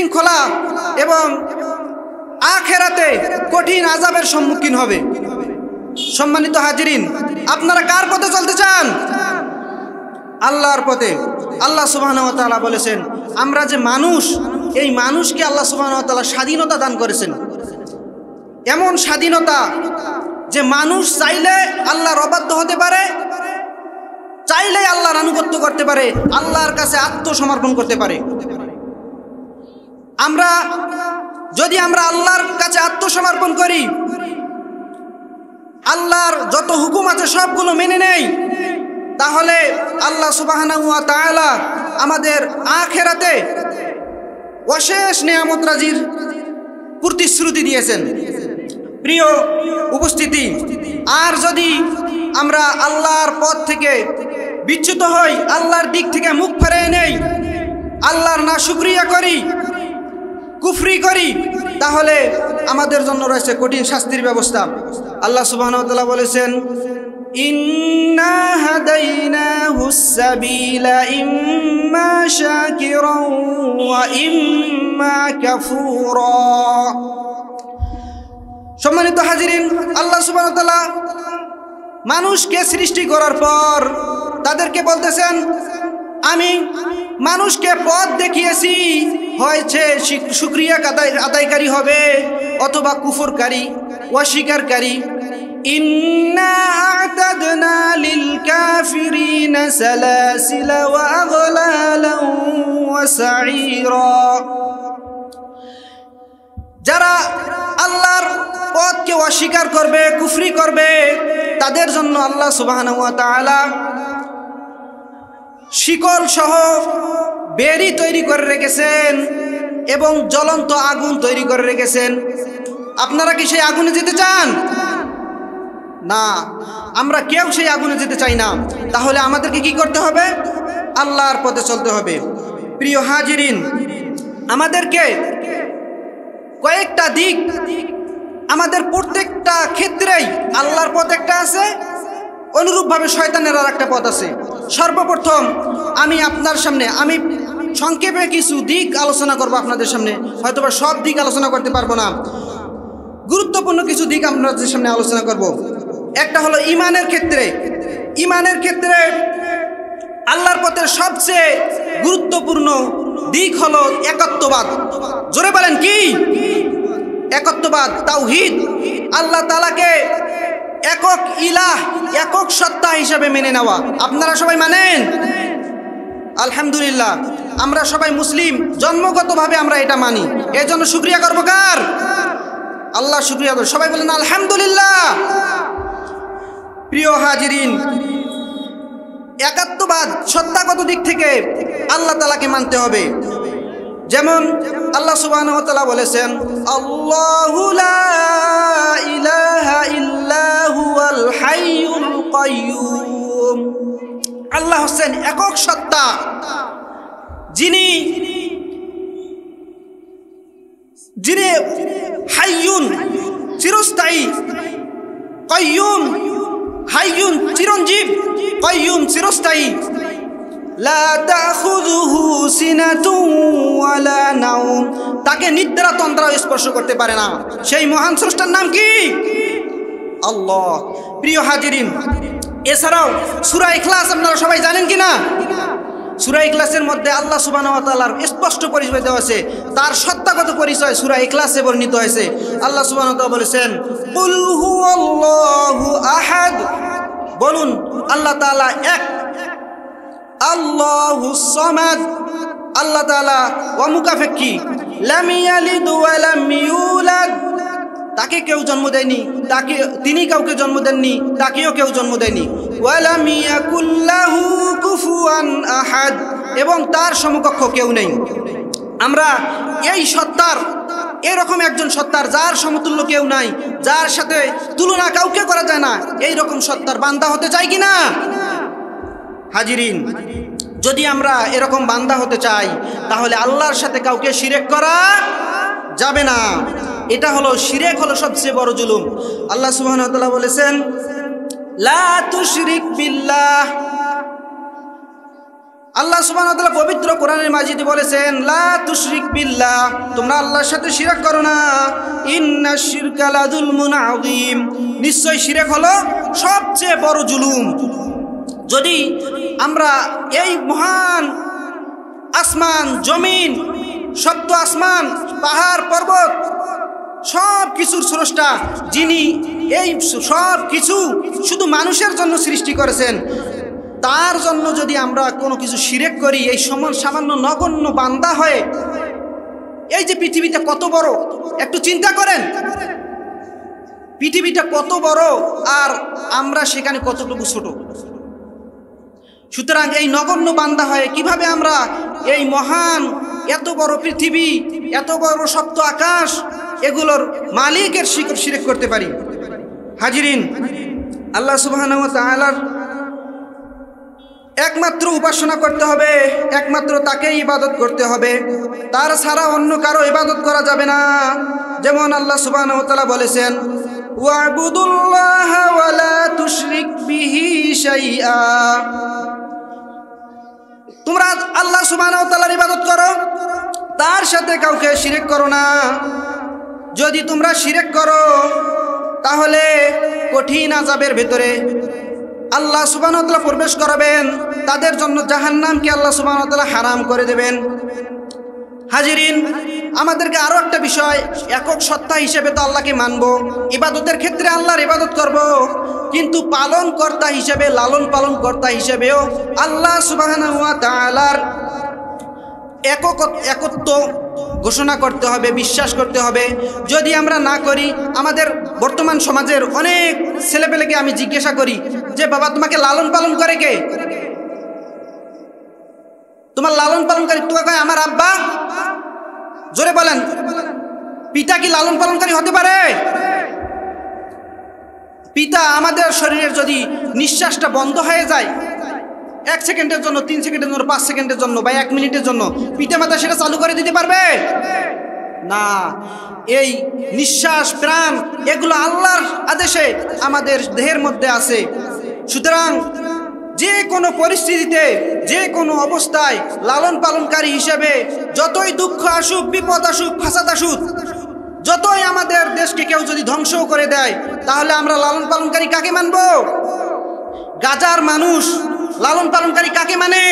বিশৃঙ্খলা এবং আখিরাতে কঠিন আযাবের সম্মুখীন হবে। সম্মানিত হাজিরিন, আপনারা কার পথে চলতে চান? আল্লাহর পথে। আল্লাহ সুবহানাহু ওয়া তাআলা বলেছেন, আমরা যে মানুষ, এই মানুষকে আল্লাহ সুবহানাহু ওয়া তাআলা স্বাধীনতা দান করেছেন। এমন স্বাধীনতা যে মানুষ চাইলে আল্লাহর অবাধ্য হতে পারে, চাইলে আল্লাহর আনুগত্য করতে পারে, আল্লাহর কাছে আত্মসমর্পণ করতে পারে। যদি আমরা আল্লাহর কাছে আত্মসমর্পণ করি, আল্লাহর যত হুকুম আছে সবগুলো মেনে নেই, তাহলে আল্লাহ সুবহানাহু ওয়া তাআলা আমাদের আখিরাতে অশেষ নিয়ামত রাজির প্রতিশ্রুতি দিয়েছেন। প্রিয় উপস্থিতি, আর যদি আমরা আল্লাহর পথ থেকে বিচ্যুত হই, আল্লাহর দিক থেকে মুখ ফিরিয়ে নেই, আল্লাহর নাশুকরিয়া করি, কুফরি করি, তাহলে আমাদের জন্য রয়েছে কঠিন শাস্তির ব্যবস্থা। আল্লাহ সুবহানাহু ওয়া তাআলা বলেছেন, ইন্না হাদাইনাহুস সাবিলা ইম্মা শাকিরান ওয়া ইম্মা কাফুরা। সম্মানিত হাজিরিন, আল্লাহ সুবহানাহু ওয়া তাআলা মানুষকে সৃষ্টি করার পর তাদেরকে বলতেছেন, আমি মানুষকে পথ দেখিয়েছি, হয়েছে শুকরিয়া আদায়কারী হবে অথবা কুফরকারী, অস্বীকারী। ইন্না আ'তাদনা লিল কাফিরিনা সালাসিলা ওয়া আগলালান ওয়া সাঈরা। যারা আল্লাহর পথকে অস্বীকার করবে, কুফরি করবে, তাদের জন্য আল্লাহ সুবহানাহু ওয়া তাআলা শিকল সহ বেড়ি তৈরি করে রেখেছেন এবং জ্বলন্ত আগুন তৈরি করে রেখেছেন। আপনারা কি সেই আগুনে যেতে চান? না, আমরা কেউ সেই আগুনে যেতে চাই না। তাহলে আমাদেরকে কি করতে হবে? আল্লাহর পথে চলতে হবে। প্রিয় হাজিরিন, আমাদেরকে কয়েকটা দিক, আমাদের প্রত্যেকটা ক্ষেত্রেই আল্লাহর পথ একটা আছে, অনুরূপভাবে শয়তানের আর একটা পথ আছে। সর্বপ্রথম আমি আপনার সামনে সংক্ষেপে কিছু দিক আলোচনা করব আপনাদের সামনে। হয়তোবা সব দিক আলোচনা করতে পারবো না, গুরুত্বপূর্ণ কিছু দিক আপনাদের সামনে আলোচনা করব। একটা হলো ঈমানের ক্ষেত্রে। ঈমানের ক্ষেত্রে আল্লাহর পথের সবচেয়ে গুরুত্বপূর্ণ দিক হলো একত্ববাদ। জোরে বলেন কি? একত্ববাদ, তাওহীদ। আল্লাহ তাআলাকে একক ইলাহ, একক সত্তা হিসেবে মেনে নেওয়া। আপনারা সবাই মানেন? আলহামদুলিল্লাহ, আমরা সবাই মুসলিম, জন্মগতভাবে আমরা এটা মানি। এর জন্য শুকরিয়া করব কার? আল্লাহ শুকরিয়া করব। সবাই বলেন আলহামদুলিল্লাহ। প্রিয় হাজিরিন, একাত্মবাদ সত্তাগত দিক থেকে আল্লাহ তাআলাকে মানতে হবে। যেমন আল্লাহ সুবহানাহু ওয়া তাআলা বলেছেন, আল্লাহু লা ইলাহা ইল্লা হুয়াল হাইয়ুল কাইয়্যুম। আল্লাহ হচ্ছেন একক সত্তা, যিনি হাইয়ুন, চিরস্থায়ী, কাইয়্যুম, হাইয়ুন চিরঞ্জীব, কাইয়্যুম চিরস্থায়ী। লা তাখুযুহু সিনাতুন ওয়ালা নাওম। তাকে নিদ্রা তন্দ্রাও স্পর্শ করতে পারে না। সেই মহান স্রষ্টার নাম কি? আল্লাহ। প্রিয় হাজিরিন, এছাড়াও সূরা ইখলাস আপনারা সবাই জানেন কিনা? সূরা ইখলাসের মধ্যে আল্লাহ সুবহানাহু ওয়া তাআলার স্পষ্ট পরিচয় দেওয়া আছে, তার সত্তাগত পরিচয় সূরা ইখলাসে বর্ণিত হয়েছে। আল্লাহ সুবহানাহু ওয়া তাআলা বলেছেন, কুল হুয়াল্লাহু আহাদ। বলুন, আল্লাহ তাআলা এক। আল্লাহুস সামাদ। আল্লাহ তাআলা ওয়ামুকাফিকি, লাম ইয়ালিদ ওয়া লাম ইউলাদ। তাকে কেউ জন্ম দেয়নি, তিনি কাউকে জন্ম দেননি, তাকেও কেউ জন্ম দেয়নি। ওয়া লাম ইয়াকুল লাহু কুফুয়ান আহাদ। এবং তার সমকক্ষ কেউ নেই। আমরা এই সত্তার, এরকম একজন সত্তার যার সমতুল্য কেউ নাই, যার সাথে তুলনা কাউকে করা যায় না, এই রকম সত্তার বান্দা হতে চাই কিনা? হাজিরিন, যদি আমরা এরকম বান্দা হতে চাই, তাহলে আল্লাহর সাথে কাউকে শিরক করা যাবে না। এটা হলো শিরক, হলো সবচেয়ে বড় জুলুম। আল্লাহ সুবহানাহু ওয়া তাআলা বলেছেন, লা তুশরিক বিল্লাহ। আল্লাহ সুবহানাহু ওয়া তাআলা পবিত্র কোরআনের মাজিদে বলেছেন, লা তুশরিক বিল্লাহ, তোমরা আল্লাহর সাথে শিরক করো না। ইন্নাশ শিরকা লাযুলমুন আযীম, নিশ্চয় শিরক হলো সবচেয়ে বড় জুলুম। যদি আমরা এই মহান আসমান জমিন, সপ্ত আসমান, পাহাড় পর্বত, সব কিছুর স্রষ্টা যিনি এই সব কিছু শুধু মানুষের জন্য সৃষ্টি করেছেন, তার জন্য যদি আমরা কোনো কিছু শিরক করি, এই সামান্য নগণ্য বান্দা হয়ে, এই যে পৃথিবীটা কত বড় একটু চিন্তা করেন, পৃথিবীটা কত বড় আর আমরা সেখানে কতটুকু ছোট। সুতরাং এই নগণ্য বান্দা হয়ে কিভাবে আমরা এই মহান এত বড় পৃথিবী, এত বড় সপ্ত আকাশ, এগুলোর মালিকের শিরক করতে পারি? হাজিরিন, আল্লাহ সুবহানাহু ওয়া তাআলার একমাত্র উপাসনা করতে হবে, একমাত্র তাকেই ইবাদত করতে হবে, তার ছাড়া অন্য কারো ইবাদত করা যাবে না। যেমন আল্লাহ সুবহানাহু ওয়া তাআলা বলেছেন, ওয়া'বুদুল্লাহা ওয়া লা তুশরিক বিহি শাইআ, তোমরা আল্লাহ সুবহানাহু ওয়া তাআলার ইবাদত করো, তার সাথে কাউকে শিরক করো না। যদি তোমরা শিরক করো তাহলে কঠিন আযাবের ভেতরে আল্লাহ সুবহানাহু ওয়া তাআলা প্রবেশ করাবেন, তাদের জন্য জাহান্নামকে আল্লাহ সুবহানাহু ওয়া তাআলা হারাম করে দেবেন। হাজিরিন, আমাদেরকে আরো একটা বিষয়, একক সত্তা হিসেবে তো আল্লাহকে মানব, ইবাদতের ক্ষেত্রে আল্লাহর ইবাদত করব, কিন্তু পালন কর্তা হিসেবে, লালন পালন কর্তা হিসেবেও আল্লাহ সুবহানাহু ওয়া তাআলার একত্ব ঘোষণা করতে হবে, বিশ্বাস করতে হবে। যদি আমরা না করি, আমাদের বর্তমান সমাজের অনেক ছেলেপেলেকে আমি জিজ্ঞাসা করি যে বাবা, তোমাকে লালন পালন করে কে? তোমার লালন পালনকারী? তোকে কয় আমার আব্বা। জোরে বলেন, পিতা কি লালন পালনকারী হতে পারে? পিতা, আমাদের শরীরের যদি নিঃশ্বাসটা বন্ধ হয়ে যায় 1 সেকেন্ডের জন্য, 3 সেকেন্ডের জন্য, 5 সেকেন্ডের জন্য বা 1 মিনিটের জন্য, পিতা মাতা সেটা চালু করে দিতে পারবে না। এই নিঃশ্বাস, প্রাণ, এগুলো আল্লাহর আদেশে আমাদের দেহের মধ্যে আছে। সুতরাং যে কোনো পরিস্থিতিতে, যে কোনো অবস্থায় লালন পালনকারী হিসেবে যতই দুঃখ আসুক, বিপদ আসুক, ফাসাদ আসুক, যতই আমাদের দেশকে কেউ যদি ধ্বংস করে দেয়, তাহলে আমরা লালন পালনকারী কাকে মানব? গাজার মানুষ লালন পালনকারী কাকে মানে?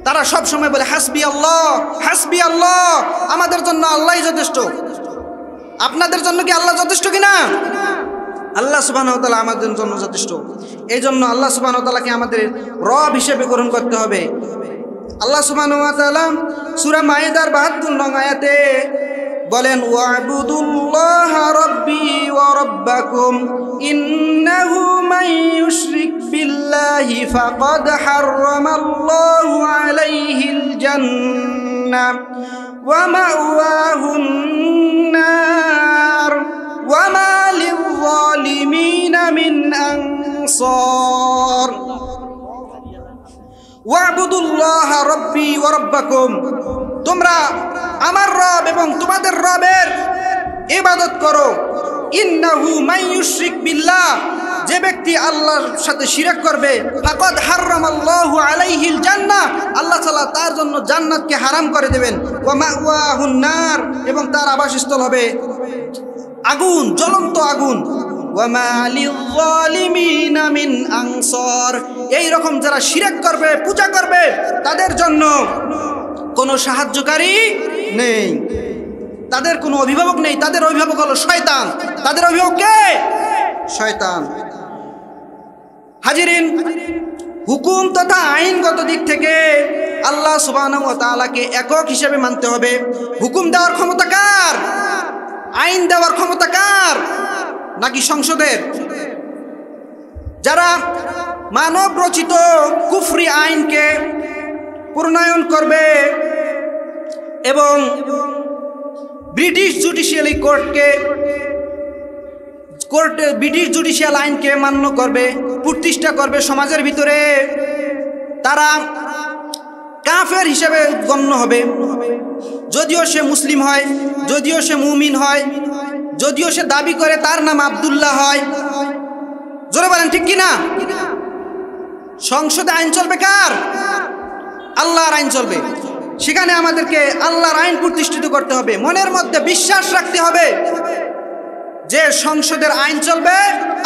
তারা সব সময় বলে হাসবি আল্লাহ, হাসবি আল্লাহ, আমাদের জন্য আল্লাহই যথেষ্ট। আপনাদের জন্য কি আল্লাহ যথেষ্ট কিনা? আল্লাহ সুবহানাহু ওয়া তাআলা আমাদের জন্য যথেষ্ট। এই জন্য আল্লাহ সুবহানাহু ওয়া তাআলাকে আমাদের রব হিসেবে গ্রহণ করতে হবে। আল্লাহ সুবহানাহু ওয়া তাআলা সূরা মায়েদার ৭২ নং আয়াতে বলেন, ওয়া'বুদুল্লাহা রাব্বি ওয়া রাব্বাকুম ইন্নাহু মান ইউশরিক বিল্লাহি ফাকাদ হাররামাল্লাহু আলাইহিল জান্নাহ ওয়া মাওয়াহুন নার ওয়া মা লিয-যালিমিনা মিন আনসার। ওয়া'বুদুল্লাহা রাব্বি ওয়া রাব্বাকুম, তোমরা আমার রব এবং তোমাদের রবের ইবাদত করো। ইন্নাহু মান ইউশরিক বিল্লাহ, যে ব্যক্তি আল্লাহর সাথে শিরক করবে, ফাকাদ হাররামাল্লাহু আলাইহিল জান্নাহ, আল্লাহ তাআলা তার জন্য জান্নাতকে হারাম করে দেবেন। ওয়া মাওয়াহুন নার, এবং তার আবাসস্থল হবে আগুন, জ্বলন্ত আগুন। ওয়া মা লিয-যালিমিনা মিন আনসার, এই রকম যারা শিরক করবে, পূজা করবে, তাদের জন্য কোনো সাহায্যকারী নেই, তাদের কোনো অভিভাবক নেই। তাদের অভিভাবক হলো শয়তান। তাদের অভিভাবক কে? শয়তান। হাজিরিন, হুকুম তথা আইনগত দিক থেকে আল্লাহ সুবহানাহু ওয়া তাআলাকে একক হিসেবে মানতে হবে। হুকুম দেওয়ার ক্ষমতা কার? আইন দেওয়ার ক্ষমতা কার? নাকি সংসদের? যারা মানব রচিত কুফরি আইনকে প্রণয়ন করবে এবং ব্রিটিশ জুডিশিয়াল ব্রিটিশ জুডিশিয়াল আইনকে মান্য করবে, প্রতিষ্ঠা করবে সমাজের ভিতরে, তারা কাফের হিসেবে গণ্য হবে। যদিও সে মুসলিম হয়, যদিও সে মুমিন হয়, যদিও সে দাবি করে তার নাম আব্দুল্লাহ হয়। জোরে বলেন ঠিক কিনা? সংসদে আইন চলবে কার? আল্লাহর আইন চলবে। সেখানে আমাদেরকে আল্লাহর আইন প্রতিষ্ঠিত করতে হবে। মনের মধ্যে বিশ্বাস রাখতে হবে যে সংসদের আইন চলবে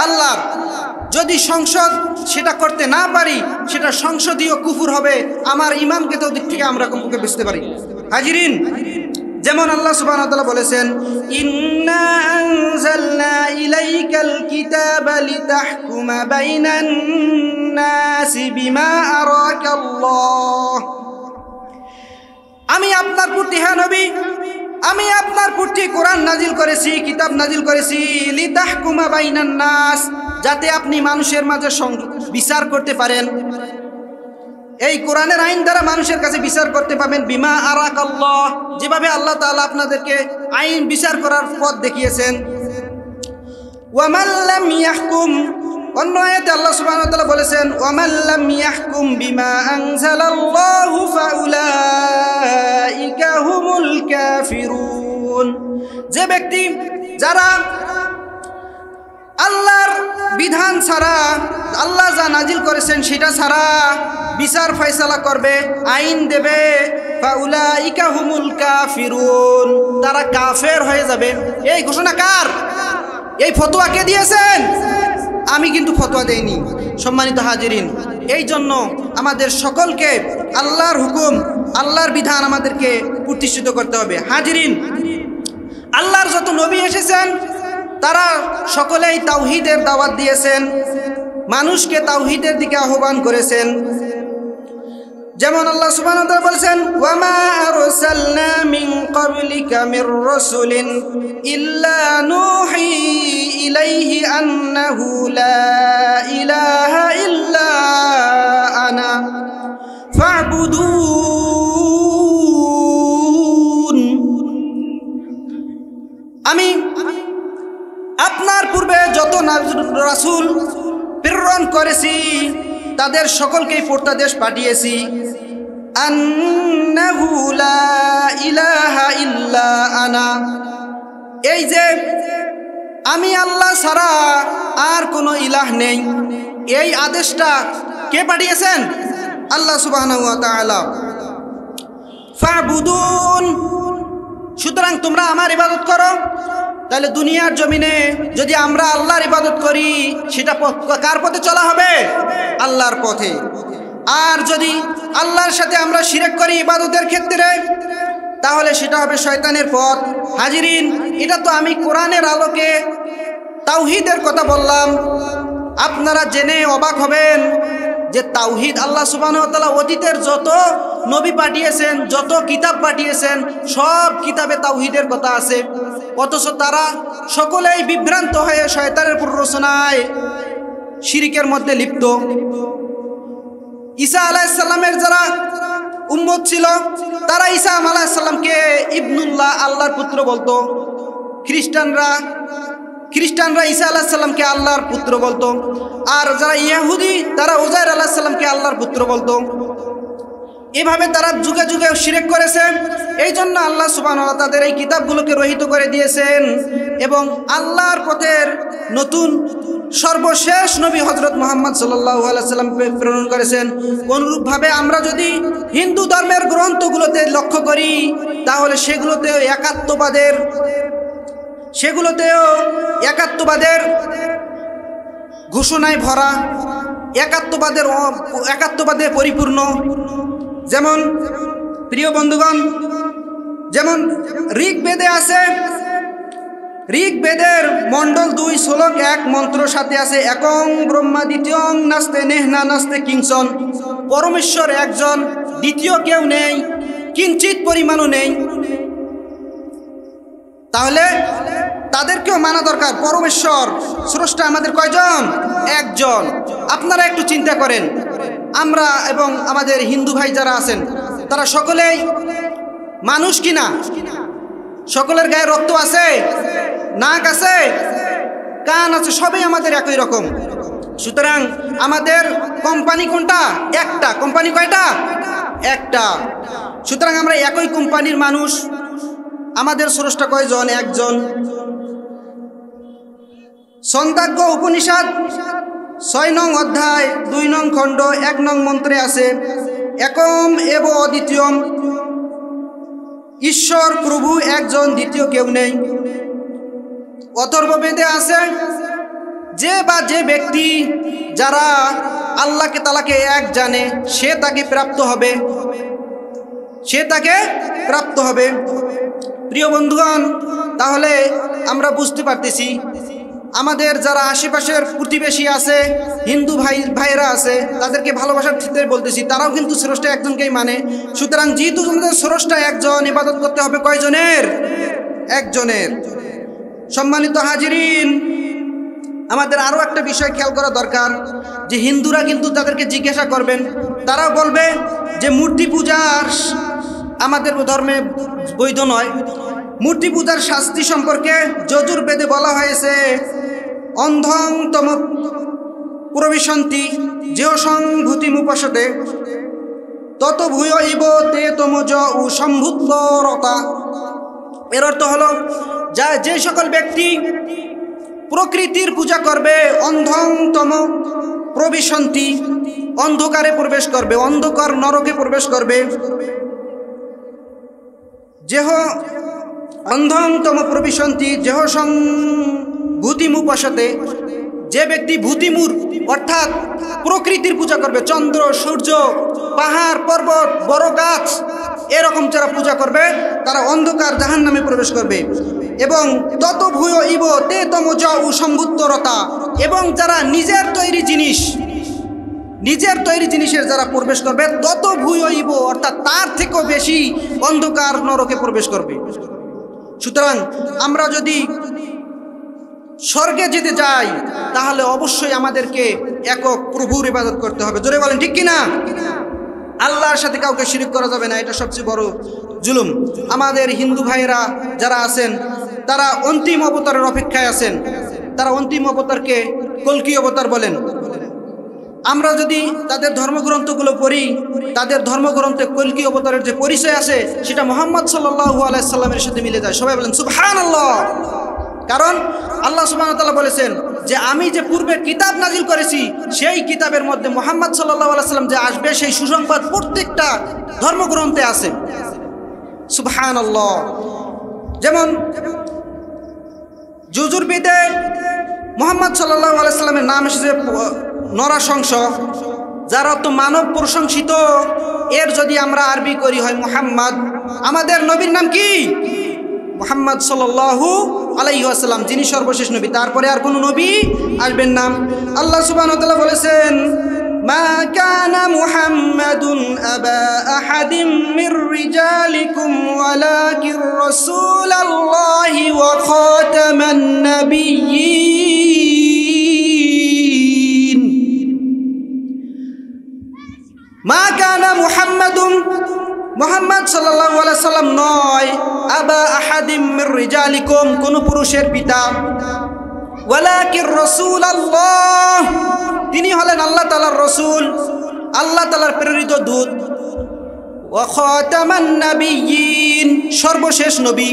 আল্লাহর। যদি সংসদ সেটা করতে না পারি, সেটা সংসদীয় কুফর হবে। আমার ইমানকে তো দিক থেকে আমরা কমপক্ষে বুঝতে পারি। হাজিরিন, যেমন আল্লাহ সুবহানাহু ওয়া তাআলা বলেছেন, ইন্না আনজালনা ইলাইকাল কিতাবা লিতাহকুমা বাইনান নাসি বিমা আরাকাল্লাহ। আমি আপনার প্রতি, হ্যাঁ নবী, আমি আপনার প্রতি কোরআন নাজিল করেছি, কিতাব নাজিল করেছি, লিতাহকুমা বাইনান নাস, যাতে আপনি মানুষের মাঝে বিচার করতে পারেন। এই কোরআনের আইন দ্বারা মানুষের কাছে বিচার করতে পাবেন। বিমা আরাকাল্লাহ, যেভাবে আল্লাহ তাআলা আপনাদেরকে আইন বিচার করার পথ দেখিয়েছেন। ওয়ামান লাম ইয়াহকুম, অন্য আয়াতে আল্লাহ সুবহানাহু ওয়া তাআলা বলেছেন, ওয়ামান লাম ইয়াহকুম বিমা আনজালাল্লাহু ফাউলাইকা হুমুল কাফিরুন। যে ব্যক্তি, যারা আল্লাহর বিধান ছাড়া, আল্লাহ যা নাজিল করেছেন সেটা ছাড়া বিচার ফয়সালা করবে, আইন দেবে, ফাউলাইকা হুমুল কাফিরুন, তারা কাফের হয়ে যাবে। এই ঘোষণা কার? এই ফতোয়া কে দিয়েছেন? আমি কিন্তু ফতোয়া দেইনি। সম্মানিত হাজিরিন, এই জন্য আমাদের সকলকে আল্লাহর হুকুম, আল্লাহর বিধান আমাদেরকে প্রতিষ্ঠিত করতে হবে। হাজিরিন, আল্লাহর যত নবী এসেছেন তারা সকলেই তাওহীদের দাওয়াত দিয়েছেন, মানুষকে তাওহীদের দিকে আহ্বান করেছেন। যেমন আল্লাহ সুবহানাহু ওয়া তাআলা বলেছেন, ওয়া মা আরসালনা মিন ক্বাবলিকা মির রাসূলিন ইল্লা নূহি ইলাইহি আন্নাহু লা ইলাহা ইল্লা আনা ফা'বুদুন। আমি আপনার পূর্বে যত রাসূল প্রেরণ করেছি তাদের সকলকেই প্রত্যাদেশ পাঠিয়েছি, আন্নাহু লা ইলাহা ইল্লা আনা, এই যে আমি আল্লাহ ছাড়া আর কোনো ইলাহ নেই। এই আদেশটা কে পাঠিয়েছেন? আল্লাহ সুবহানাহু ওয়া তাআলা। ফা'বুদুন, সুতরাং তোমরা আমার ইবাদত করো। তাহলে দুনিয়ার জমিনে যদি আমরা আল্লাহর ইবাদত করি, সেটা কার পথে চলা হবে? আল্লাহর পথে। আর যদি আল্লাহর সাথে আমরা শিরক করি ইবাদতের ক্ষেত্রে, তাহলে সেটা হবে শয়তানের পথ। হাজিরিন, এটা তো আমি কোরআনের আলোকে তাওহীদের কথা বললাম। আপনারা জেনে অবাক হবেন যে তাওহীদ, আল্লাহ সুবহানাহু ওয়া তাআলা অতীতের যত নবী পাঠিয়েছেন, যত কিতাব পাঠিয়েছেন, সব কিতাবে তাওহীদের কথা আছে। অথচ তারা সকলেই বিভ্রান্ত হয়ে শয়তানের প্ররোচনায় শিরকের মধ্যে লিপ্ত। ঈসা আলাইহিস সালামের যারা উম্মত ছিল, তারা ঈসা আলাইহিস সালামকে ইবনুল্লাহ, আল্লাহর পুত্র বলতো। খ্রিস্টানরা ঈসা আলাইহিস সালামকে আল্লাহর পুত্র বলতো। আর যারা ইহুদি, তারা উজাইর আলাইহিস সালামকে আল্লাহর পুত্র বলতো। এভাবে তারা যুগে যুগে শিরক করেছে। এই জন্য আল্লাহ সুবহানাহু ওয়া তাআলা তাদের এই কিতাবগুলোকে রহিত করে দিয়েছেন এবং আল্লাহর পথের নতুন সর্বশেষ নবী হযরত মুহাম্মদ সাল্লাল্লাহু আলাইহি ওয়াসাল্লাম প্রেরণ করেছেন। অনুরূপভাবে আমরা যদি হিন্দু ধর্মের গ্রন্থগুলোতে লক্ষ্য করি, তাহলে সেগুলোতেও একাত্মবাদের ঘোষণায় ভরা, একাত্মবাদে পরিপূর্ণ। যেমন প্রিয় বন্ধুগণ, যেমন ঋগ্বেদে আছে, ঋগ্বেদের মণ্ডল 2 শ্লোক 1 মন্ত্র সাথে আছে, একং ব্রহ্মা দ্বিতীয়ং নাস্তে নেহনা নাস্তে কিঞ্চন, পরমেশ্বর একজন, দ্বিতীয় কেউ নেই, কিঞ্চিত পরিমাণও নেই। তাহলে তাদেরকেও মানা দরকার। পরমেশ্বর স্রষ্টা আমাদের কয়জন? একজন। আপনারা একটু চিন্তা করেন, আমরা এবং আমাদের হিন্দু ভাই যারা আছেন, তারা সকলেই মানুষ কিনা? সকলের গায়ে রক্ত আছে, নাক আছে, কান আছে, সবই আমাদের একই রকম। সুতরাং আমাদের কোম্পানি কোনটা? একটা। কোম্পানি কয়টা? একটা। সুতরাং আমরা একই কোম্পানির মানুষ। আমাদের স্রষ্টা কয়জন? একজন। ছন্দাজ্ঞ উপনিষদ 6 নং অধ্যায় 2 নং খণ্ড 1 নং মন্ত্রে আছে, একম এব অদ্বিতীয়ম, ঈশ্বর প্রভু একজন, দ্বিতীয় কেউ নেই। অথর্ববেদে আছে যে বা যে ব্যক্তি যারা আল্লাহকে তাআলাকে এক জানে সে তাকে প্রাপ্ত হবে, সে তাকে প্রাপ্ত হবে। প্রিয় বন্ধুগণ, তাহলে আমরা বুঝতে পারতেছি আমাদের যারা আশেপাশের প্রতিবেশী আছে, হিন্দু ভাইরা আছে, তাদেরকে ভালোবাসার ক্ষেত্রে বলতেছি তারাও কিন্তু স্রষ্টা একজনকেই মানে। সুতরাং যেহেতু আমাদের স্রষ্টা একজন, ইবাদত করতে হবে কয়জনের? একজনের। সম্মানিত হাজিরিন, আমাদের আরও একটা বিষয় খেয়াল করা দরকার যে হিন্দুরা কিন্তু তাদেরকে জিজ্ঞাসা করবেন, তারাও বলবে যে মূর্তি পূজার আমাদের ধর্মে বৈধ নয়। মূর্তি পূজার শাস্তি সম্পর্কে যজুর্বেদে বলা হয়েছে অন্ধং তম প্রবিশন্তি যেহসং ভূতিমুপসতে তত ভূয় ইব তে তমজ ও সম্ভূতরতা। এর অর্থ হলো যে সকল ব্যক্তি প্রকৃতির পূজা করবে, অন্ধং তম প্রবিশন্তি, অন্ধকারে প্রবেশ করবে, অন্ধকার নরকে প্রবেশ করবে। যেহ অন্ধং তম প্রবিশন্তি যেহসং ভূতিমুপসতে, যে ব্যক্তি ভূতিমুর অর্থাৎ প্রকৃতির পূজা করবে, চন্দ্র সূর্য পাহাড় পর্বত বড় গাছ এরকম যারা পূজা করবে তারা অন্ধকার জাহান্নামে প্রবেশ করবে। এবং তত ভূয় ইব তে তমজ ও সম্ভূতরতা, এবং যারা নিজের তৈরি জিনিসের যারা প্রবেশ করবে তত ভূয় ইব অর্থাৎ তার থেকেও বেশি অন্ধকার নরকে প্রবেশ করবে। সুতরাং আমরা যদি স্বর্গে যেতে যাই তাহলে অবশ্যই আমাদেরকে একক প্রভুর ইবাদত করতে হবে। জোরে বলেন ঠিক কিনা? আল্লাহর সাথে কাউকে শিরক করা যাবে না, এটা সবচেয়ে বড় জুলুম। আমাদের হিন্দু ভাইয়েরা যারা আছেন তারা অন্তিম অবতারের অপেক্ষায় আছেন, তারা অন্তিম অবতারকে কল্কি অবতার বলেন। আমরা যদি তাদের ধর্মগ্রন্থগুলো পড়ি, তাদের ধর্মগ্রন্থে কল্কি অবতারের যে পরিচয় আছে সেটা মুহাম্মদ সাল্লাল্লাহু আলাইহি সাল্লামের সাথে মিলে যায়। সবাই বলেন সুবহানাল্লাহ। কারণ আল্লাহ সুবহানাহু ওয়া তাআলা বলেছেন যে আমি যে পূর্বে কিতাব নাজিল করেছি সেই কিতাবের মধ্যে মুহাম্মদ সাল্লাল্লাহু আলাইহি সাল্লাম যে আসবে সেই সুসংবাদ প্রত্যেকটা ধর্মগ্রন্থে আছে। সুবহানাল্লাহ। যেমন যজুর্বেদে মুহাম্মদ সাল্লাল্লাহু আলাইহি সাল্লামের নাম এসেছে নরাশংস, যার অর্থ মানব প্রশংসিত। এর যদি আমরা আরবি করি হয় মুহাম্মদ। আমাদের নবীর নাম কি? মুহাম্মদ সাল্লাল্লাহু আলাইহি ওয়াসাল্লাম, যিনি সর্বশেষ নবী, তারপরে আর কোনো নবী আসবেন না। আল্লাহ সুবহানাহু ওয়া তাআলা বলেছেন মা কানা মুহাম্মাদুন আবা আহাদিম মির রিজালিকুম ওয়ালাকির রাসূলুল্লাহি ওয়া খাতামান নাবিয়্যিন। মা কানা মুহাম্মাদুন, মুহাম্মদ সাল্লাল্লাহু আলাইহি সাল্লাম নয়, আবা আহাদিম মির রিজালিকুম, কোন পুরুষের পিতা, ওয়ালাকির রাসূলুল্লাহ, তিনি হলেন আল্লাহ তাআলার রাসূল, আল্লাহ তাআলার প্রেরিত দূত, ওয়া খাতামান নাবিয়্যিন, সর্বশেষ নবী।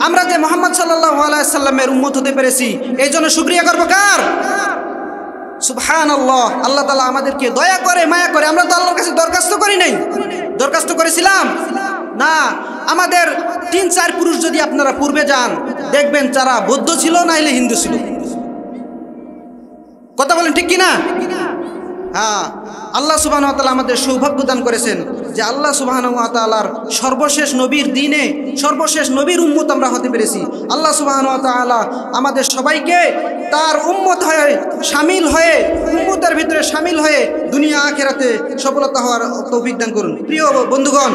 আমরা যে মুহাম্মদ সাল্লাল্লাহু আলাইহি সাল্লামের উম্মত হতে পেরেছি এই জন্য শুকরিয়া করব কার? সুবহানাল্লাহ। আল্লাহ তাআলা আমাদেরকে দয়া করে মায়া করে। আমরা তো আল্লাহর কাছে দরখাস্ত করি নাই, দরখাস্ত করেছিলাম না। আমাদের 3-4 পুরুষ যদি আপনারা পূর্বে যান দেখবেন যারা বৌদ্ধ ছিল না হলে হিন্দু ছিল। কথা বলেন ঠিক কিনা? হ্যাঁ, আল্লাহ সুবহানাহু ওয়া তাআলা আমাদের সৌভাগ্য দান করেছেন যে আল্লাহ সুবহানাহু ওয়া তাআলার সর্বশেষ নবীর দিনে সর্বশেষ নবীর উম্মত আমরা হতে পেরেছি। আল্লাহ সুবহানাহু ওয়া তাআলা আমাদের সবাইকে তার উম্মত হয়ে শামিল হয়ে, উম্মতের ভিতরে শামিল হয়ে দুনিয়া আখিরাতে সফলতা হওয়ার তৌফিক দান করুন। প্রিয় বন্ধুগণ,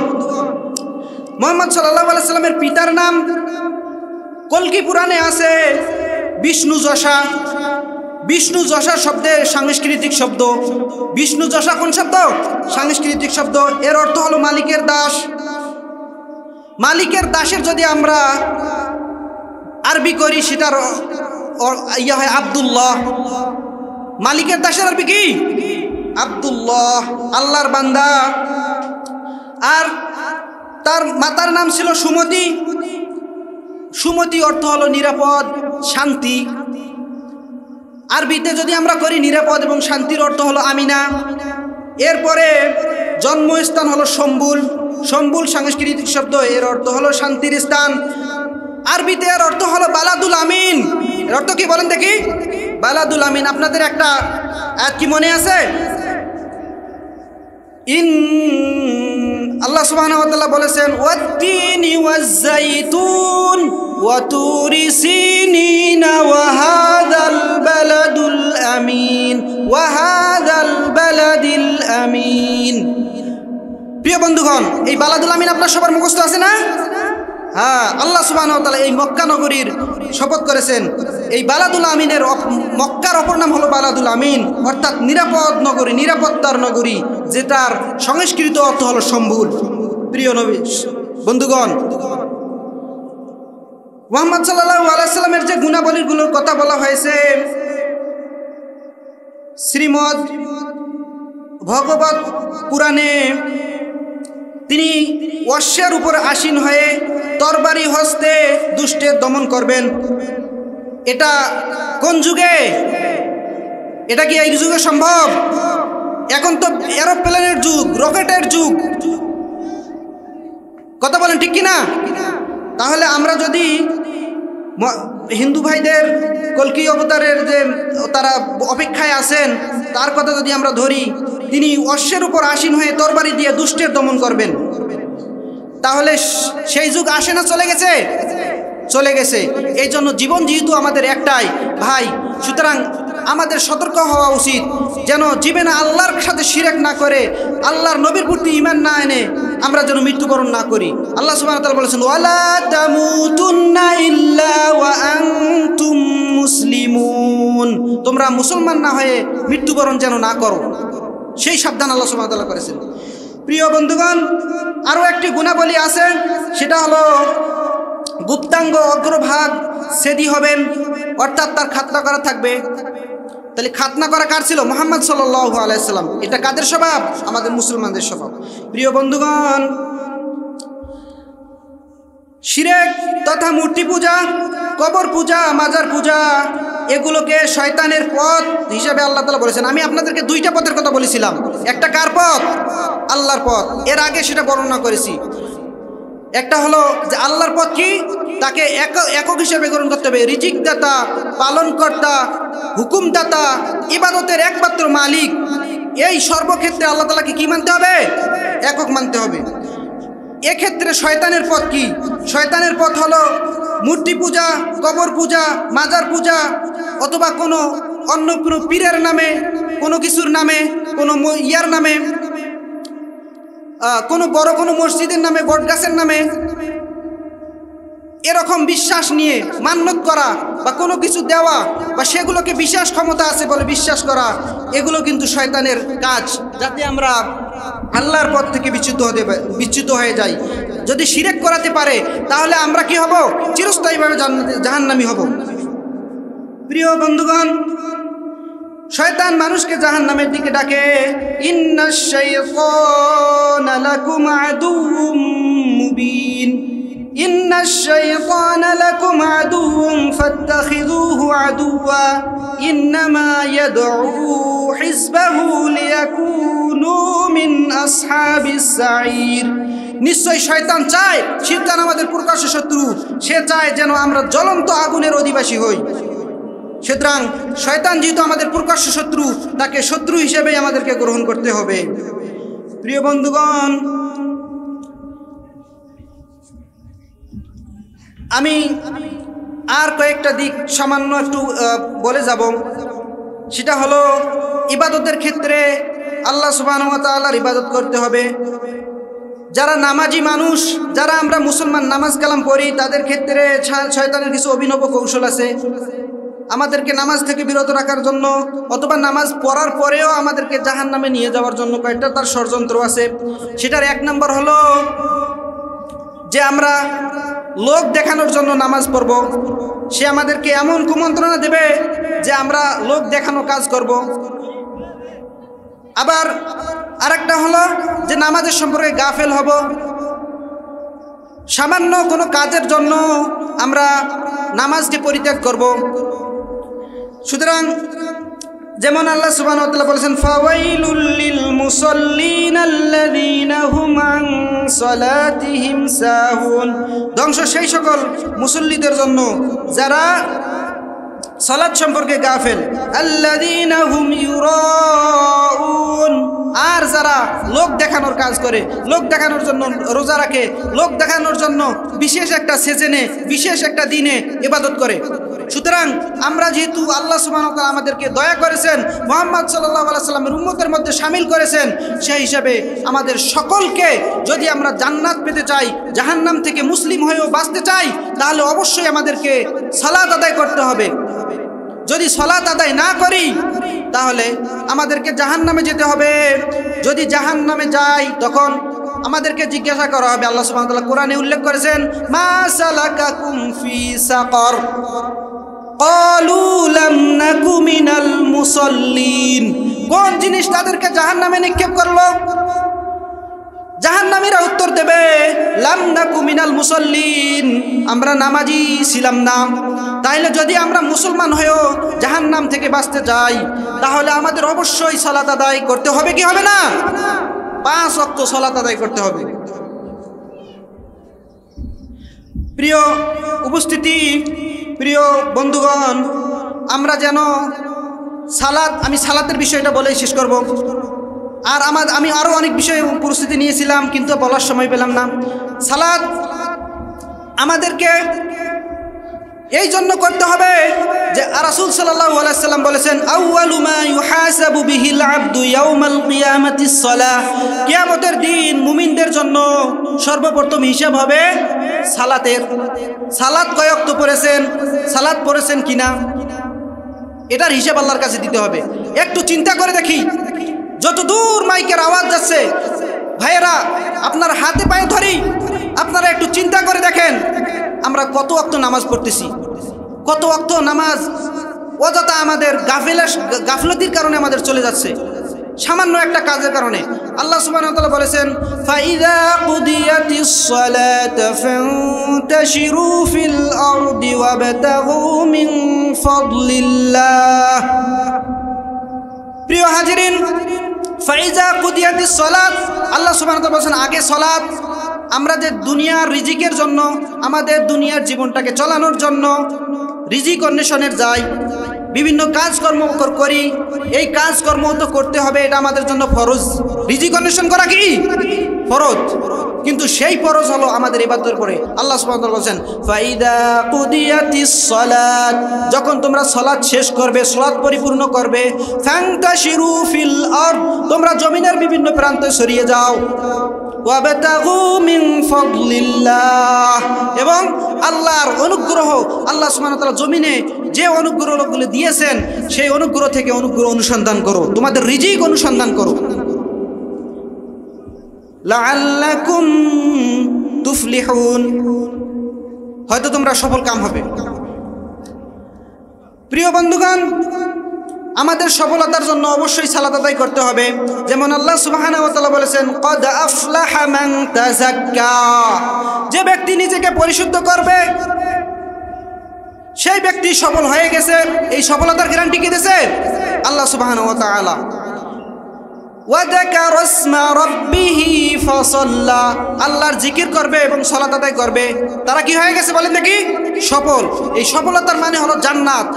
মুহাম্মদ সাল্লাল্লাহু আলাইহি সাল্লামের পিতার নাম কল্কি পুরাণে আছে বিষ্ণু যশা। বিষ্ণু যশা শব্দের সাংস্কৃতিক শব্দ। বিষ্ণু যশা কোন শব্দ? সাংস্কৃতিক শব্দ। এর অর্থ হলো মালিকের দাস। মালিকের দাসের যদি আমরা আরবি করি সেটার ইয়া হয় আব্দুল্লাহ। মালিকের দাসের আরবি কি? আব্দুল্লাহ, আল্লাহর বান্দা। আর তার মাতার নাম ছিল সুমতি। সুমতি অর্থ হলো নিরাপদ, শান্তি। আরবিতে যদি আমরা করি নিরাপদ এবং শান্তির অর্থ হলো আমিনা। এরপরে জন্মস্থান হলো সম্বুল। সম্বুল সাংস্কৃতিক শব্দ, এর অর্থ হলো শান্তির স্থান। আরবিতে এর অর্থ হলো বালাদুল আমিন। এর অর্থ কি বলেন দেখি? বালাদুল আমিন। আপনাদের একটা আয়াত কি মনে আছে? আল্লাহ সুবহানাহু ওয়া তাআলা বলেছেন, ওয়াত-তিনি ওয়াজ-যাইতুন ওয়া তুরি সিনিনা ওয়া হাযাল বালাদুল আমিন ওয়া হাযাল বালাদিল আমিন। প্রিয় বন্ধুগণ, এই বালাদুল আমিন আপনার সবার মুখস্থ আছে না? হ্যাঁ, আল্লাহ সুবহানাহু ওয়া তাআলা এই মক্কা নগরীর শপথ করেছেন। এই বালাদুল আমিনের, মক্কার অপর নাম হলো বালাদুল আমিন, অর্থাৎ নিরাপদ নগরী, নিরাপত্তার নগরী, যেটার সংস্কৃত অর্থ হলো সম্বুল। প্রিয় নবী বন্ধুগণ, মুহাম্মদ সাল্লাল্লাহু আলাইহি সাল্লামের যে গুণাবলীগুলোর কথা বলা হয়েছে, শ্রীমদ ভগবত পুরাণে তিনি অশ্বের উপর আসীন হয়ে তরবারি হস্তে দুষ্টের দমন করবেন। এটা কোন যুগে? এটা কি এই যুগে সম্ভব? এখন তো এরোপ্লেনের যুগ, রকেটের যুগ। কথা বলেন ঠিক কিনা? তাহলে আমরা যদি হিন্দু ভাইদের কল্কি অবতারের যে তারা অপেক্ষায় আছেন, তার কথা যদি আমরা ধরি, তিনি অশ্বের উপর আসীন হয়ে তরবারি দিয়ে দুষ্টের দমন করবেন, তাহলে সেই যুগ আসে না চলে গেছে? চলে গেছে। এই জন্য জীবন যেহেতু আমাদের একটাই ভাই, সুতরাং আমাদের সতর্ক হওয়া উচিত যেন জীবনে আল্লাহর সাথে শিরক না করে, আল্লাহর নবীর প্রতি ঈমান না এনে আমরা যেন মৃত্যুবরণ না করি। আল্লাহ সুবহানাহু ওয়া তাআলা বলেছেন, ওয়ালা তামুতুন্না ইল্লা ওয়া আনতুম মুসলিমুন, তোমরা মুসলমান না হয়ে মৃত্যুবরণ যেন না করো, সেই সাবধান আল্লাহ সুবহানাহু ওয়া তাআলা করেছেন। প্রিয় বন্ধুগণ, আরও একটি গুণাবলী আছে, সেটা হলো গুপ্তাঙ্গ অগ্রভাগ সেদি হবেন, অর্থাৎ তার খাতনা করা থাকবে। তাহলে খাতনা করা কার ছিল? মুহাম্মদ সাল্লাল্লাহু আলাইহি সাল্লাম। এটা কাদের স্বভাব? আমাদের মুসলমানদের স্বভাব। প্রিয় বন্ধুগণ, শিরক তথা মূর্তি পূজা, কবর পূজা, মাজার পূজা, এগুলোকে শয়তানের পথ হিসেবে আল্লাহ তাআলা বলেছেন। আমি আপনাদেরকে দুইটা পথের কথা বলেছিলাম। একটা কার পথ? আল্লাহর পথ। এর আগে সেটা বর্ণনা করেছি। একটা হলো যে আল্লাহর পথ কি? তাকে একক হিসেবে গ্রহণ করতে হবে। রিজিক দাতা, পালনকর্তা, হুকুমদাতা, ইবাদতের একমাত্র মালিক, এই সর্বক্ষেত্রে আল্লাহ তাআলাকে কি মানতে হবে? একক মানতে হবে। এক্ষেত্রে শয়তানের পথ কি? শয়তানের পথ হলো মূর্তি পূজা, কবর পূজা, মাজার পূজা, অথবা কোনো অন্য কোনো পীরের নামে, কোনো কিছুর নামে, কোনো ইয়ার নামে, কোনো বড় কোনো মসজিদের নামে, বটগাছের নামে, এরকম বিশ্বাস নিয়ে মান্যত করা বা কোনো কিছু দেওয়া বা সেগুলোকে বিশ্বাস ক্ষমতা আছে বলে বিশ্বাস করা, এগুলো কিন্তু শয়তানের কাজ, যাতে আমরা আল্লাহর পথ থেকে বিচ্যুত হয়ে যাই। যদি শিরক করাতে পারে তাহলে আমরা কি হব? চিরস্থায়ীভাবে জাহান্নামী হব। প্রিয় বন্ধুগণ, শয়তান মানুষকে জাহান্নামের দিকে ডাকে। ইন্নাশ শাইতানা লাকুম আদুউম মুবিন, ইন্নাশ শাইতানা লাকুম আদুউম ফাত্তাখিযুহু আদুওয়া ইন্নামা ইয়াদউ হিজবাহু লিয়াকুনু মিন আসহাবিস সাঈর। নিশ্চয় শয়তান চায়, শয়তান আমাদের প্রকাশ্য শত্রু, সে চায় যেন আমরা জ্বলন্ত আগুনের অধিবাসী হই। সুতরাং শয়তান যেহেতু আমাদের প্রকাশ্য শত্রু, তাকে শত্রু হিসেবে আমাদেরকে গ্রহণ করতে হবে। প্রিয় বন্ধুগণ, আমি আর কয়েকটা দিক সামান্য একটু বলে যাব। সেটা হলো ইবাদতের ক্ষেত্রে আল্লাহ সুবহানাহু ওয়া তাআলার ইবাদত করতে হবে। যারা নামাজি মানুষ, যারা আমরা মুসলমান নামাজ কালাম পড়ি, তাদের ক্ষেত্রে শয়তানের কিছু অভিনব কৌশল আছে আমাদেরকে নামাজ থেকে বিরত রাখার জন্য, অথবা নামাজ পড়ার পরেও আমাদেরকে জাহান্নামে নিয়ে যাওয়ার জন্য কয়েকটা তার ষড়যন্ত্র আছে। সেটার এক নম্বর হলো যে আমরা লোক দেখানোর জন্য নামাজ পড়ব। সে আমাদেরকে এমন কুমন্ত্রণা দেবে যে আমরা লোক দেখানো কাজ করব। আবার আরেকটা হলো যে নামাজের সম্পর্কে গাফেল হব। সামান্য কোনো কাজের জন্য আমরা নামাজকে পরিত্যাগ করব। সুতরাং যেমন আল্লাহ সুবহানাহু ওয়া তাআলা বলেছেন ফাওয়াইলুল লিল মুসাল্লিন আল্লাযীনা হুম আন সালাতিহিম সাহুন, ধ্বংস সেই সকল মুসল্লিদের জন্য যারা সালাত সম্পর্কে গাফেল। আল্লাযীনা হুম ইউরাউন, আর যারা লোক দেখানোর কাজ করে, লোক দেখানোর জন্য রোজা রাখে, লোক দেখানোর জন্য বিশেষ একটা সিজনে বিশেষ একটা দিনে ইবাদত করে। সুতরাং আমরা যেহেতু আল্লাহ সুবহানাহু ওয়া তাআলা আমাদেরকে দয়া করেছেন, মুহাম্মদ সাল্লাল্লাহু আলাইহি সাল্লামের উম্মতের মধ্যে শামিল করেছেন, সেই হিসাবে আমাদের সকলকে যদি আমরা জান্নাত পেতে চাই, জাহান্নাম থেকে মুসলিম হয়েও বাঁচতে চাই, তাহলে অবশ্যই আমাদেরকে সালাত আদায় করতে হবে। যদি সালাত আদায় না করি তাহলে আমাদেরকে জাহান্নামে যেতে হবে। যদি জাহান্নামে যাই তখন আমাদেরকে জিজ্ঞাসা করা হবে। আল্লাহ সুবহানাহু ওয়া তাআলা কোরআনে উল্লেখ করেছেন মা সালাকাকুম ফি সাকার ক্বালু লাম নাকু মিনাল মুসাল্লিন, কোন জিনিস তাদেরকে জাহান্নামে নিক্ষেপ করলো? জাহান্নামীরা উত্তর দেবে লাম নাকু মিনাল মুসাল্লিন, আমরা নামাজি ছিলাম না। তাইলে যদি আমরা মুসলমান হয়েও জাহান্নাম থেকে বাঁচতে যাই তাহলে আমাদের অবশ্যই সালাত আদায় করতে হবে, কি হবে না? 5 ওয়াক্ত সালাত আদায় করতে হবে। প্রিয় উপস্থিতি, প্রিয় বন্ধুগণ, আমরা যেন আমি সালাতের বিষয়টা বলেই শেষ করব। আর আমি আরও অনেক বিষয়ে প্রস্তুতি নিয়েছিলাম কিন্তু বলার সময় পেলাম না। সালাত আমাদেরকে এই জন্য করতে হবে যে রাসূল সাল্লাল্লাহু আলাইহি সাল্লাম বলেছেন আউয়ালু মা ইউহাসাবু বিহিল আবদু ইয়াউমাল কিয়ামাতিস সালাহ, কিয়ামতের দিন মুমিনদের জন্য সর্বপ্রথম হিসাব হবে সালাতের। সালাত কয় ওয়াক্ত পড়েছেন, সালাত পড়েছেন কিনা, এটার হিসাব আল্লাহর কাছে দিতে হবে। একটু চিন্তা করে দেখি, যত দূর মাইকের আওয়াজ যাচ্ছে, ভাইয়েরা আপনার হাতে পায়ে ধরি, আপনারা একটু চিন্তা করে দেখেন আমরা কত ওয়াক্ত নামাজ পড়তেছি, কত ওয়াক্ত নামাজ অযথা আমাদের গাফলতির কারণে আমাদের চলে যাচ্ছে, সামান্য একটা কাজের কারণে। আল্লাহ সুবহানাহু ওয়া তাআলা বলেছেন ফাইযা কুদিয়াতিস সালাতু ফান্তাশিরু ফিল আরদি ওয়াবতাগু মিন ফাদলিল্লাহ। প্রিয় হাজিরিন, ফাইযা কুদিয়াতিস সালাত, আল্লাহ সুবহানাহু ওয়া তাআলা বলেছেন আগে সালাত। আমরা যে দুনিয়ার রিজিকের জন্য, আমাদের দুনিয়ার জীবনটাকে চালানোর জন্য রিজিক অন্বেষণের যাই, বিভিন্ন কাজকর্ম করি, এই কাজকর্ম তো করতে হবে, এটা আমাদের জন্য ফরজ। রিজিক অন্বেষণ করা কি ফরজ, কিন্তু সেই ফরজ হলো আমাদের ইবাদতের পরে। আল্লাহ সুবহানাহু ওয়া তাআলা বলেন ফাইদা কুদিয়াতিস সালাত, যখন তোমরা সালাত শেষ করবে, সালাত পরিপূর্ণ করবে, ফান্তাশিরু ফিল আরদ, তোমরা জমিনের বিভিন্ন প্রান্তে ছড়িয়ে যাও, ওয়াবতাগু মিন ফাদলিল্লাহ, এবং আল্লাহর অনুগ্রহ, আল্লাহ সুবহানাহু ওয়া তাআলা জমিনে যে অনুগ্রহগুলো দিয়েছেন সেই অনুগ্রহ থেকে অনুগ্রহ অনুসন্ধান করো, তোমাদের রিজিক অনুসন্ধান করো। লাআল্লাকুম তুফলিহুন, হয়তো তোমরা সফল কাম হবে। প্রিয় বন্ধুগণ, আমাদের সফলতার জন্য অবশ্যই সালাত আদায় করতে হবে। যেমন আল্লাহ সুবহানাহু ওয়া তাআলা বলেছেন ক্বাদ আফলাহা মান তাযাক্কা, যে ব্যক্তি নিজেকে পরিশুদ্ধ করবে সেই ব্যক্তি সফল হয়ে গেছে। এই সফলতার গ্যারান্টি কে দিয়েছে? আল্লাহ সুবহানাহু ওয়া তাআলা। ওয়া যাকারা ইসমা রাব্বিহি ফাসাল্লা, আল্লাহর জিকির করবে এবং সালাত আদায় করবে, তারা কি হয়ে গেছে বলেন দেখি? সফল। এই সফলতার মানে হলো জান্নাত।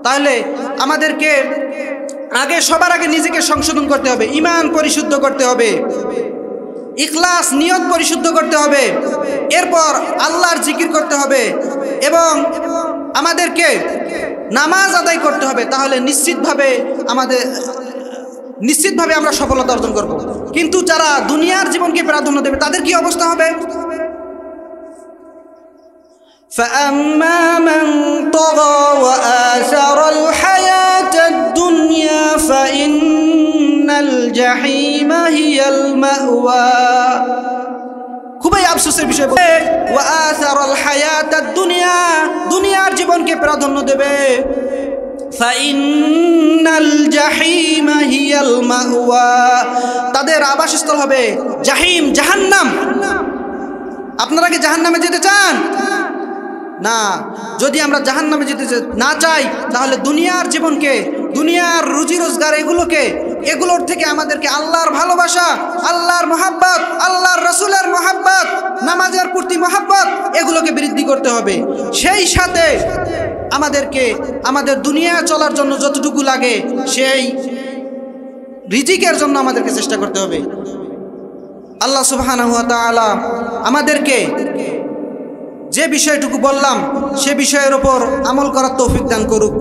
তাহলে আমাদেরকে সবার আগে নিজেকে সংশোধন করতে হবে, ঈমান পরিশুদ্ধ করতে হবে, ইখলাস নিয়ত পরিশুদ্ধ করতে হবে, এরপর আল্লাহর জিকির করতে হবে এবং আমাদেরকে নামাজ আদায় করতে হবে। তাহলে নিশ্চিতভাবে আমরা সফলতা অর্জন করব। কিন্তু যারা দুনিয়ার জীবনকে প্রাধান্য দেবে তাদের কি অবস্থা হবে? فأما من طغى وآثر الحياة الدنيا فإن الجحيم هي المأوى। খুবই আফসোসের বিষয়, وآثر الحياة الدنيا, দুনিয়ার জীবনকে প্রাধান্য দেবে, فإن الجحيم هي المأوى, তাদের আবাসস্থল হবে জাহিম, জাহান্নাম। আপনারা কি জাহান্নামে যেতে চান? না, যদি আমরা জাহান্নামে যেতে না চাই তাহলে দুনিয়ার জীবনকে, দুনিয়ার রুজি রোজগার এগুলোর থেকে আমাদেরকে আল্লাহর ভালোবাসা, আল্লাহর মহাব্বত, আল্লাহর রসুলের মহাব্বত, নামাজের প্রতি মহাব্বত এগুলোকে বৃদ্ধি করতে হবে। সেই সাথে আমাদেরকে আমাদের দুনিয়া চলার জন্য যতটুকু লাগে সেই রিজিকের জন্য আমাদেরকে চেষ্টা করতে হবে। আল্লাহ সুবহানাহু ওয়া তাআলা আমাদেরকে যে বিষয়টুকু বললাম সে বিষয়ের উপর আমল করার তৌফিক দান করুক।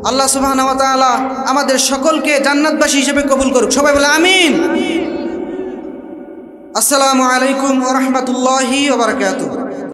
আল্লাহ সুবহানাহু ওয়া তাআলা আমাদের সকলকে জান্নাতবাসী হিসেবে কবুল করুক। সবাই বলে আমিন। আসসালামু আলাইকুম ওয়া রাহমাতুল্লাহি ওয়া বারাকাতুহু।